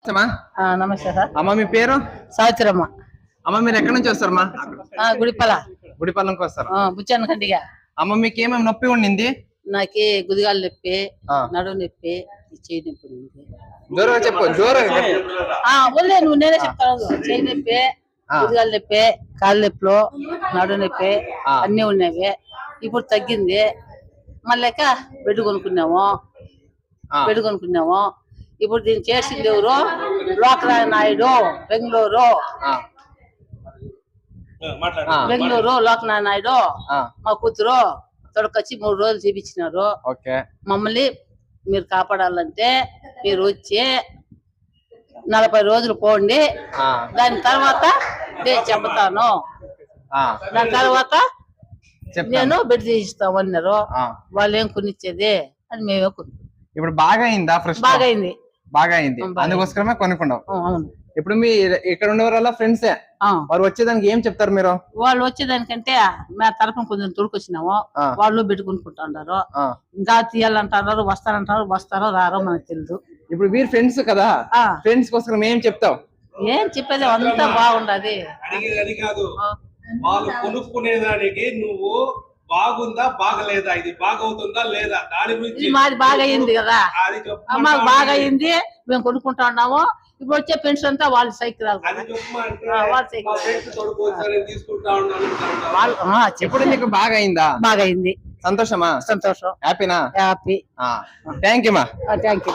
నమస్తే సార్. అమ్మ మీ పేరు? సావిత్రమ్మ. అమ్మ మీరు ఎక్కడి నుంచి వస్తారమ్మా? గుడిపల్లంకి వస్తారు. బుచ్చాను కండిగా. అమ్మ మీకు ఏమేమి నొప్పి ఉండింది? నాకి గుదిగాలు నొప్పి, నడువు నొప్పి, చేయి నొప్పి ఉంది. జోరుగా చెప్పు. జోరుగా వదిలే, నువ్వు నేనే చెప్తాను. చేయి నొప్పి, గుదిగాలు నొప్పి, కాళ్ళ నొప్పులు, నడువు నొప్పి అన్ని ఉన్నాయి. ఇప్పుడు తగ్గింది. మళ్ళీ బెడ్ కొనుక్కున్నాము. ఇప్పుడు దీన్ని చేసింది ఎవరు? లోకనాథ నాయుడు, బెంగళూరు లోకనాథ నాయుడు మా కూతురు తొడకొచ్చి 3 రోజులు చూపించినారు. మమ్మల్ని మీరు కాపాడాలంటే మీరు వచ్చి 40 రోజులు పోండి, దాని తర్వాత నేను చెప్తాను, దాని తర్వాత నేను బెడ్ తీసిస్తామన్నారు. వాళ్ళు ఏం కొనిచ్చేది అని మేమే కొనుక్కు. ఇప్పుడు బాగా అయిందా? బాగా అయింది అందుకోసమే కొనుక్కున్నాం. ఇప్పుడు మీ ఇక్కడ ఉండేవాళ్ళ ఫ్రెండ్సే వారు వచ్చేదానికి ఏం చెప్తారు మీరు? వాళ్ళు వచ్చేదానికంటే మా తరఫున కొంచెం తోడుకొచ్చినాము. వాళ్ళు పెట్టుకుంటుంటారు. ఇంకా తీయాలంటారు, వస్తారో రారో మనకు తెలియదు. ఇప్పుడు మీరు ఫ్రెండ్స్ కదా, ఫ్రెండ్స్ కోసం ఏం చెప్తావు? ఏం చెప్పేది అంతా బాగుండదు. వాళ్ళు కొనుక్కునేదానికి నువ్వు బాగుందా బాగలేదా, ఇది బాగవుతుందా లేదా, దాని గురించి. మాది బాగా అయింది కదా, మాకు బాగా అయింది, మేము కొనుక్కుంటా ఉన్నాము. ఇప్పుడు వచ్చే పెన్షన్ అంతా వాళ్ళ సైకిల్ ఇప్పుడు నీకు బాగా అయిందా? బాగా అయింది. సంతోషమా? సంతోషం. హ్యాపీనా? హ్యాపీ. థ్యాంక్ యూ మా. Thank you.